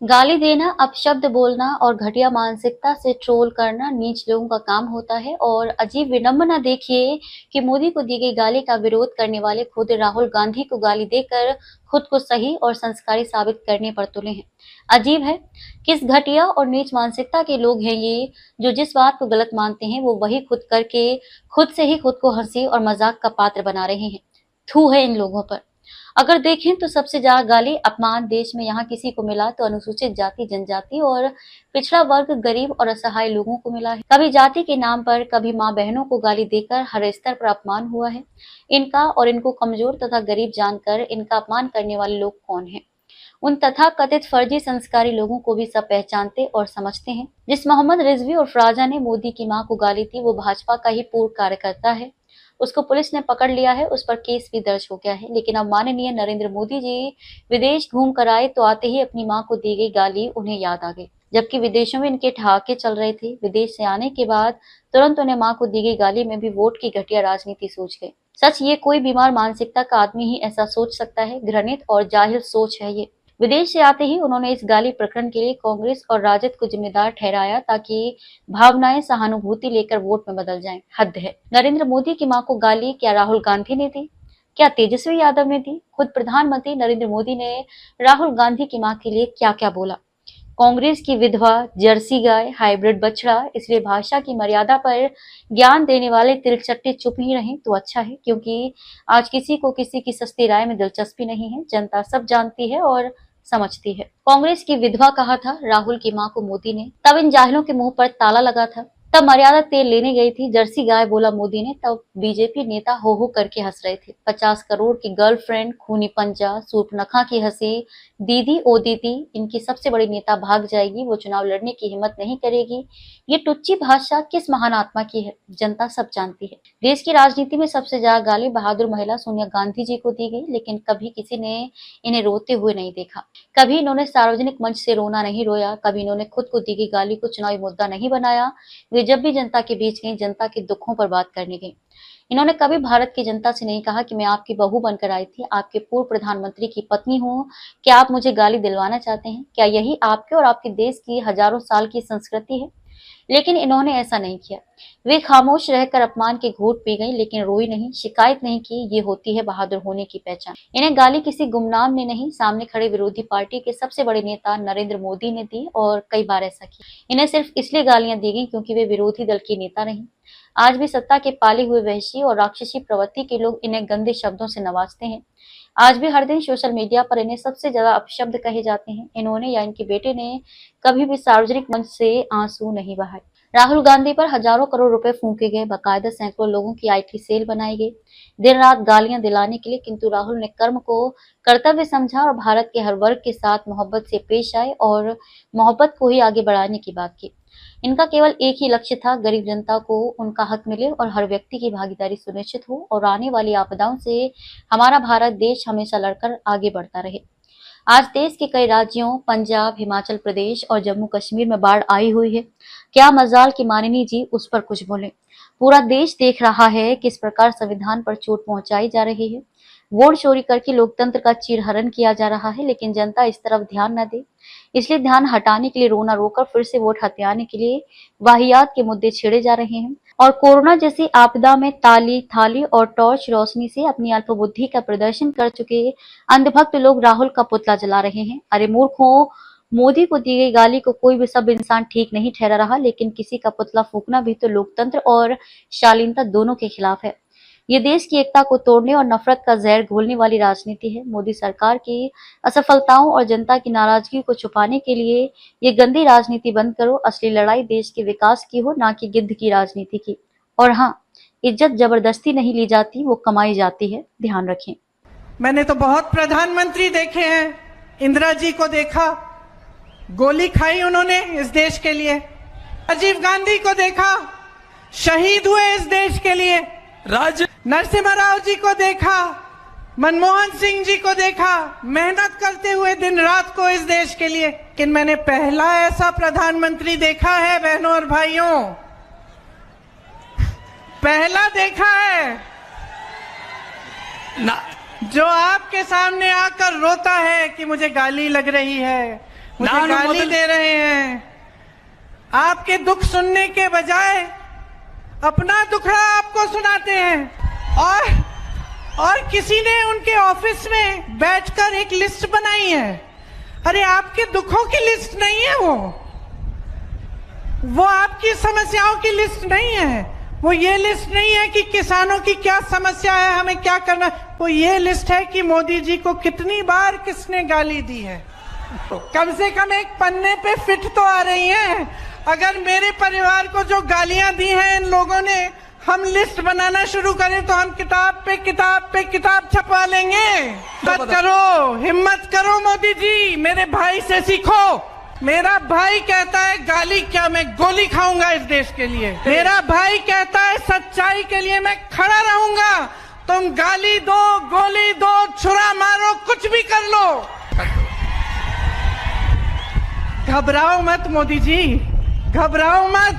गाली देना, अपशब्द बोलना और घटिया मानसिकता से ट्रोल करना नीच लोगों का काम होता है। और अजीब विडंबना देखिए कि मोदी को दी गई गाली का विरोध करने वाले खुद राहुल गांधी को गाली देकर खुद को सही और संस्कारी साबित करने पर तुले हैं। अजीब है, किस घटिया और नीच मानसिकता के लोग हैं ये, जो जिस बात को गलत मानते हैं वो वही खुद करके खुद से ही खुद को हंसी और मजाक का पात्र बना रहे हैं। थू है इन लोगों पर। अगर देखें तो सबसे ज्यादा गाली अपमान देश में यहाँ किसी को मिला तो अनुसूचित जाति, जनजाति और पिछड़ा वर्ग, गरीब और असहाय लोगों को मिला है। कभी जाति के नाम पर, कभी माँ बहनों को गाली देकर हर स्तर पर अपमान हुआ है इनका। और इनको कमजोर तथा गरीब जानकर इनका अपमान करने वाले लोग कौन हैं? उन तथाकथित फर्जी संस्कारी लोगों को भी सब पहचानते और समझते हैं। जिस मोहम्मद रिजवी और फराजा ने मोदी की मां को गाली थी वो भाजपा का ही पूर्व कार्यकर्ता है। उसको पुलिस ने पकड़ लिया है, उस पर केस भी दर्ज हो गया है। लेकिन अब माननीय नरेंद्र मोदी जी विदेश घूम कर आए तो आते ही अपनी मां को दी गई गाली उन्हें याद आ गई, जबकि विदेशों में इनके ठहाके चल रहे थे। विदेश से आने के बाद तुरंत उन्हें मां को दी गई गाली में भी वोट की घटिया राजनीति सूझ गई। सच ये कोई बीमार मानसिकता का आदमी ही ऐसा सोच सकता है। घृणित और जाहिल सोच है ये। विदेश से आते ही उन्होंने इस गाली प्रकरण के लिए कांग्रेस और राजद को जिम्मेदार ठहराया ताकि भावनाएं सहानुभूति लेकर वोट में बदल जाएं। हद है। नरेंद्र मोदी की मां को गाली क्या राहुल गांधी ने दी? क्या तेजस्वी यादव ने दी? खुद प्रधानमंत्री नरेंद्र मोदी ने राहुल गांधी की मां के लिए क्या क्या बोला? कांग्रेस की विधवा, जर्सी गाय, हाइब्रिड बछड़ा। इसलिए भाषा की मर्यादा पर ज्ञान देने वाले तिलचट्टे चुप ही रहें तो अच्छा है, क्योंकि आज किसी को किसी की सस्ती राय में दिलचस्पी नहीं है। जनता सब जानती है और समझती है। कांग्रेस की विधवा कहा था राहुल की मां को मोदी ने, तब इन जाहिलों के मुंह पर ताला लगा था। तब मर्यादा तेल लेने गई थी, जर्सी गाय बोला मोदी ने, तब बीजेपी नेता हो हो करके हंस रहे थे। 50 करोड़ की गर्लफ्रेंड, खूनी पंजा, सूर्पनखा की हंसी, दीदी ओ दीदी, इनकी सबसे बड़ी नेता भाग जाएगी, वो चुनाव लड़ने की हिम्मत नहीं करेगी। ये टुच्ची भाषा किस महान आत्मा की है, जनता सब जानती है। देश की राजनीति में सबसे ज्यादा गाली बहादुर महिला सोनिया गांधी जी को दी गई, लेकिन कभी किसी ने इन्हें रोते हुए नहीं देखा। कभी इन्होंने सार्वजनिक मंच से रोना नहीं रोया, कभी इन्होंने खुद को दी गई गाली को चुनावी मुद्दा नहीं बनाया। वे जब भी जनता के बीच गई, जनता के दुखों पर बात करने गई। इन्होंने कभी भारत की जनता से नहीं कहा कि मैं आपकी बहू बनकर आई थी, आपके पूर्व प्रधानमंत्री की पत्नी हूँ, क्या आप मुझे गाली दिलवाना चाहते हैं? क्या यही आपके और आपके देश की हजारों साल की संस्कृति है? लेकिन इन्होंने ऐसा नहीं किया। वे खामोश रहकर अपमान के घूंट पी गई, लेकिन रोई नहीं, शिकायत नहीं की। ये होती है बहादुर होने की पहचान। इन्हें गाली किसी गुमनाम ने नहीं, सामने खड़े विरोधी पार्टी के सबसे बड़े नेता नरेंद्र मोदी ने दी, और कई बार ऐसा किया। इन्हें सिर्फ इसलिए गालियां दी गई क्योंकि वे विरोधी दल के नेता नहीं। आज भी सत्ता के पाले हुए वहशी और राक्षसी प्रवृत्ति के लोग इन्हें गंदे शब्दों से नवाजते हैं। आज भी हर दिन सोशल मीडिया पर इन्हें सबसे ज्यादा अपशब्द कहे जाते हैं। इन्होंने या इनके बेटे ने कभी भी सार्वजनिक मंच से आंसू नहीं बहाए। राहुल गांधी पर हजारों करोड़ रुपए फूंके गए, बाकायदा सैकड़ों लोगों की आईटी सेल बनाई गई दिन रात गालियां दिलाने के लिए, किंतु राहुल ने कर्म को कर्तव्य समझा और भारत के हर वर्ग के साथ मोहब्बत से पेश आए और मोहब्बत को ही आगे बढ़ाने की बात की। इनका केवल एक ही लक्ष्य था, गरीब जनता को उनका हक मिले और हर व्यक्ति की भागीदारी सुनिश्चित हो और आने वाली आपदाओं से हमारा भारत देश हमेशा लड़कर आगे बढ़ता रहे। आज देश के कई राज्यों, पंजाब, हिमाचल प्रदेश और जम्मू कश्मीर में बाढ़ आई हुई है। क्या मजाल कि माननीय जी उस पर कुछ बोले। पूरा देश देख रहा है किस प्रकार संविधान पर चोट पहुंचाई जा रही है। वोट चोरी करके लोकतंत्र का चीरहरण किया जा रहा है, लेकिन जनता इस तरफ ध्यान न दे। इसलिए ध्यान हटाने के लिए रोना रोकर फिर से वोट हथियाने के लिए वाहियात के मुद्दे छेड़े जा रहे हैं। और कोरोना जैसी आपदा में ताली, थाली और टॉर्च रोशनी से अपनी अल्पबुद्धि का प्रदर्शन कर चुके अंधभक्त लोग राहुल का पुतला जला रहे हैं। अरे मूर्खों, मोदी को दी गई गाली को कोई भी सब इंसान ठीक नहीं ठहरा रहा, लेकिन किसी का पुतला फूंकना भी तो लोकतंत्र और शालीनता दोनों के खिलाफ है। ये देश की एकता को तोड़ने और नफरत का जहर घोलने वाली राजनीति है। मोदी सरकार की असफलताओं और जनता की नाराजगी को छुपाने के लिए ये गंदी राजनीति बंद करो। असली लड़ाई देश के विकास की हो, ना कि गिद्ध की राजनीति की। और हाँ, इज्जत जबरदस्ती नहीं ली जाती, वो कमाई जाती है, ध्यान रखें। मैंने तो बहुत प्रधानमंत्री देखे हैं। इंदिरा जी को देखा, गोली खाई उन्होंने इस देश के लिए। राजीव गांधी को देखा, शहीद हुए इस देश के लिए। नरसिम्हा राव जी को देखा, मनमोहन सिंह जी को देखा, मेहनत करते हुए दिन रात को इस देश के लिए। लेकिन मैंने पहला ऐसा प्रधानमंत्री देखा है बहनों और भाइयों, पहला देखा है ना, जो आपके सामने आकर रोता है कि मुझे गाली लग रही है, मुझे गाली दे रहे हैं। आपके दुख सुनने के बजाय अपना दुखड़ा आपको सुनाते हैं। और किसी ने उनके ऑफिस में बैठकर एक लिस्ट बनाई है। अरे आपके दुखों की लिस्ट नहीं है वो आपकी समस्याओं की लिस्ट नहीं है। वो ये लिस्ट नहीं है कि किसानों की क्या समस्या है, हमें क्या करना है। वो ये लिस्ट है कि मोदी जी को कितनी बार किसने गाली दी है। कम से कम एक पन्ने पे फिट तो आ रही है। अगर मेरे परिवार को जो गालियां दी हैं इन लोगों ने, हम लिस्ट बनाना शुरू करें तो हम किताब पे किताब छपवा लेंगे। हिम्मत करो मोदी जी, मेरे भाई से सीखो। मेरा भाई कहता है गाली क्या, मैं गोली खाऊंगा इस देश के लिए। मेरा भाई कहता है सच्चाई के लिए मैं खड़ा रहूंगा। तुम गाली दो, गोली दो, छुरा मारो, कुछ भी कर लो, घबराओ मत मोदी जी, घबराओ मत।